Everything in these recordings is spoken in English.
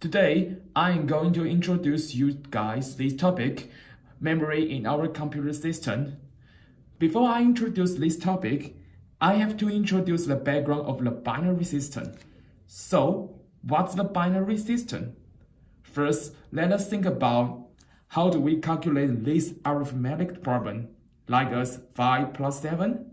Today, I am going to introduce you guys this topic, memory in our computer system. Before I introduce this topic, I have to introduce the background of the binary system. So, what's the binary system? First, let us think about how do we calculate this arithmetic problem, like as 5 plus 7?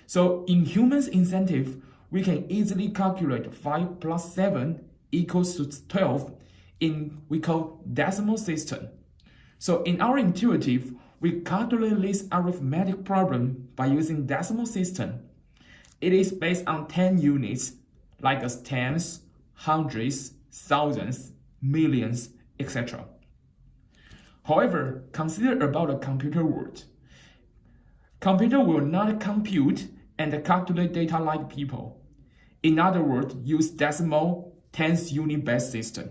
So, in humans incentive, we can easily calculate 5 plus 7 equals to 12 in we call decimal system. So in our intuitive, we calculate this arithmetic problem by using decimal system. It is based on 10 units, like as tens, hundreds, thousands, millions, etc. However, consider about the computer world. Computer will not compute and calculate data like people. In other words, use decimal tens unit-based system.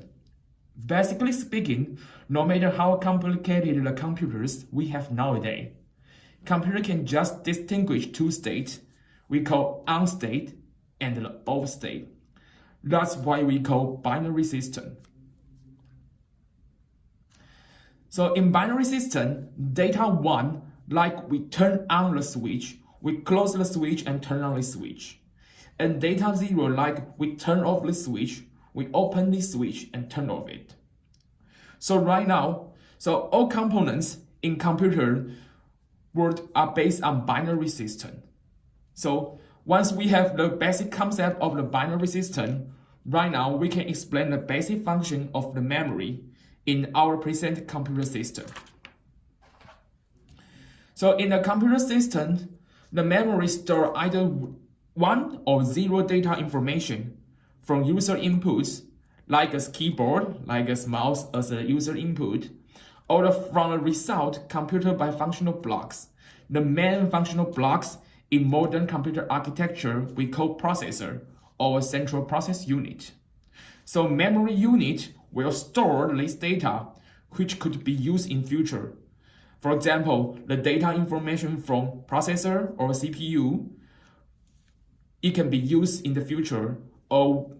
Basically speaking, no matter how complicated the computers we have nowadays, computer can just distinguish two states we call on state and the off state. That's why we call binary system. So in binary system, data 1, like we turn on the switch, we close the switch and turn on the switch. And data 0, like we turn off the switch, we open the switch and turn off it. So right now, all components in computer world are based on binary system. So once we have the basic concept of the binary system, right now we can explain the basic function of the memory in our present computer system. So in the computer system, the memory stores either 1 or 0 data information from user inputs, like a keyboard, like a mouse as a user input, or from the result computed by functional blocks. The main functional blocks in modern computer architecture we call processor or central process unit. So memory unit will store this data which could be used in future. For example, the data information from processor or CPU, it can be used in the future, or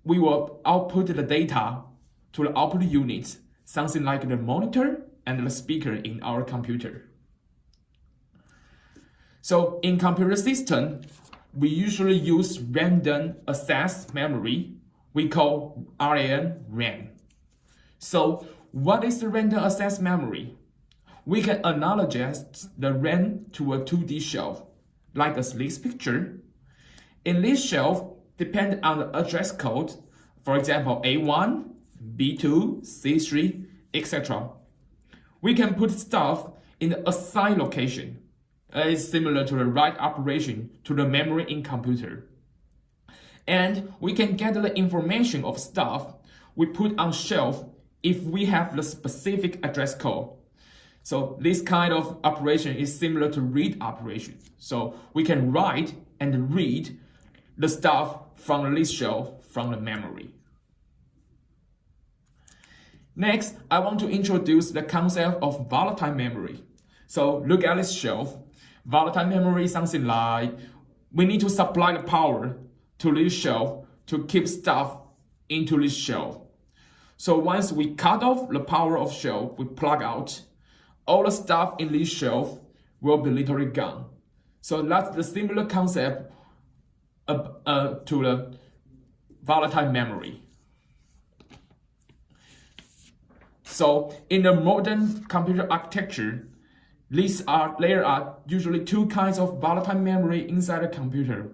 we will output the data to the output units, something like the monitor and the speaker in our computer. So in computer system, we usually use random access memory, we call RAM. So what is the random access memory? We can analogize the RAM to a 2D shelf, like this picture. In this shelf, depending on the address code, for example, A1, B2, C3, etc. We can put stuff in the assigned location. It's similar to the write operation to the memory in computer. And we can get the information of stuff we put on shelf if we have the specific address code. So this kind of operation is similar to read operation. So we can write and read the stuff from this shelf from the memory. Next, I want to introduce the concept of volatile memory. So look at this shelf. Volatile memory is something like we need to supply the power to this shelf to keep stuff into this shelf. So once we cut off the power of shelf, we plug out, all the stuff in this shelf will be literally gone. So that's the similar concept to the volatile memory. So in the modern computer architecture, there are usually two kinds of volatile memory inside a computer.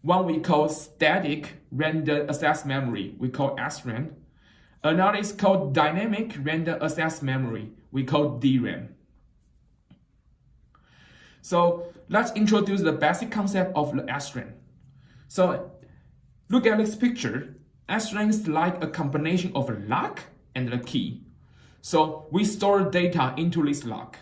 One we call static random access memory, we call SRAM. Another is called dynamic random access memory, we call DRAM. So let's introduce the basic concept of the SRAM. So look at this picture. SRAM is like a combination of a lock and a key. So we store data into this lock.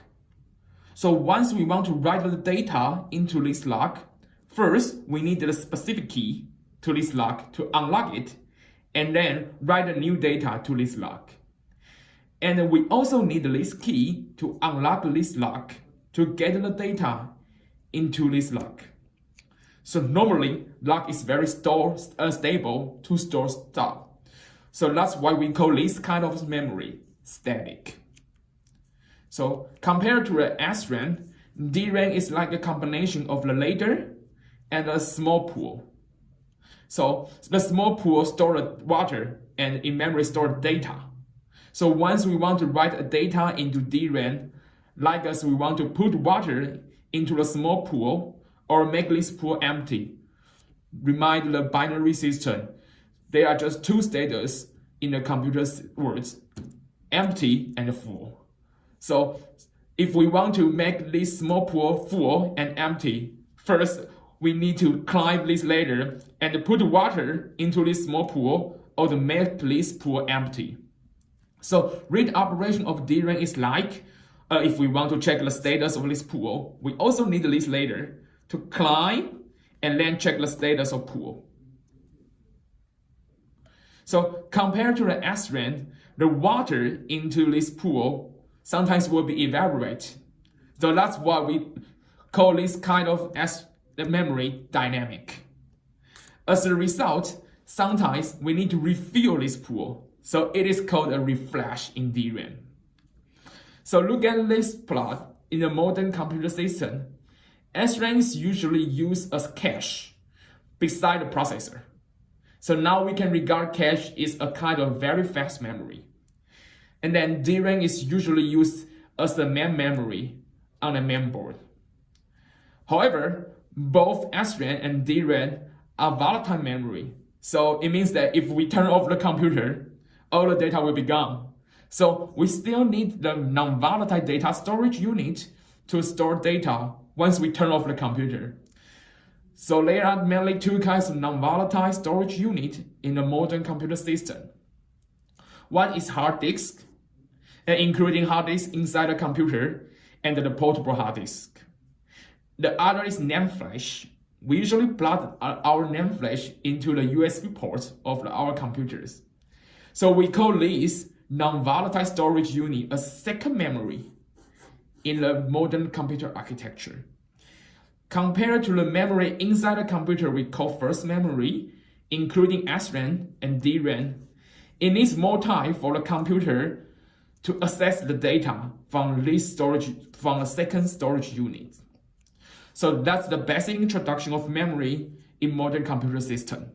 So once we want to write the data into this lock, first we need the specific key to this lock to unlock it, and then write the new data to this lock. And we also need this key to unlock this lock to get the data into this lock. So normally, lock is very stable to store stuff. So that's why we call this kind of memory static. So compared to the SRAM, DRAM is like a combination of the ladder and a small pool. So the small pool stores the water and in memory store data. So once we want to write a data into DRAM, like as we want to put water into the small pool or make this pool empty, remind the binary system, there are just two status in the computer's words, empty and full. So if we want to make this small pool full and empty, first we need to climb this ladder and put water into this small pool or to make this pool empty. So read operation of DRAM is like, if we want to check the status of this pool, we also need this ladder to climb and then check the status of pool. So compared to the SRAM, the water into this pool sometimes will be evaporate. So that's why we call this kind of memory dynamic. As a result, sometimes we need to refill this pool. So it is called a refresh in DRAM. So look at this plot in a modern computer system. SRAM is usually used as cache beside the processor. So now we can regard cache is a kind of very fast memory. And then DRAM is usually used as the main memory on the main board. However, both SRAM and DRAM are volatile memory. So it means that if we turn off the computer, all the data will be gone. So we still need the non-volatile data storage unit to store data once we turn off the computer. So there are mainly two kinds of non-volatile storage unit in a modern computer system. One is hard disk, including hard disk inside the computer and the portable hard disk. The other is NAND flash. We usually plug our NAND flash into the USB port of our computers. So we call this non-volatile storage unit a second memory in the modern computer architecture. Compared to the memory inside the computer we call first memory, including SRAM and DRAM, it needs more time for the computer to access the data from the second storage unit. So that's the basic introduction of memory in modern computer system.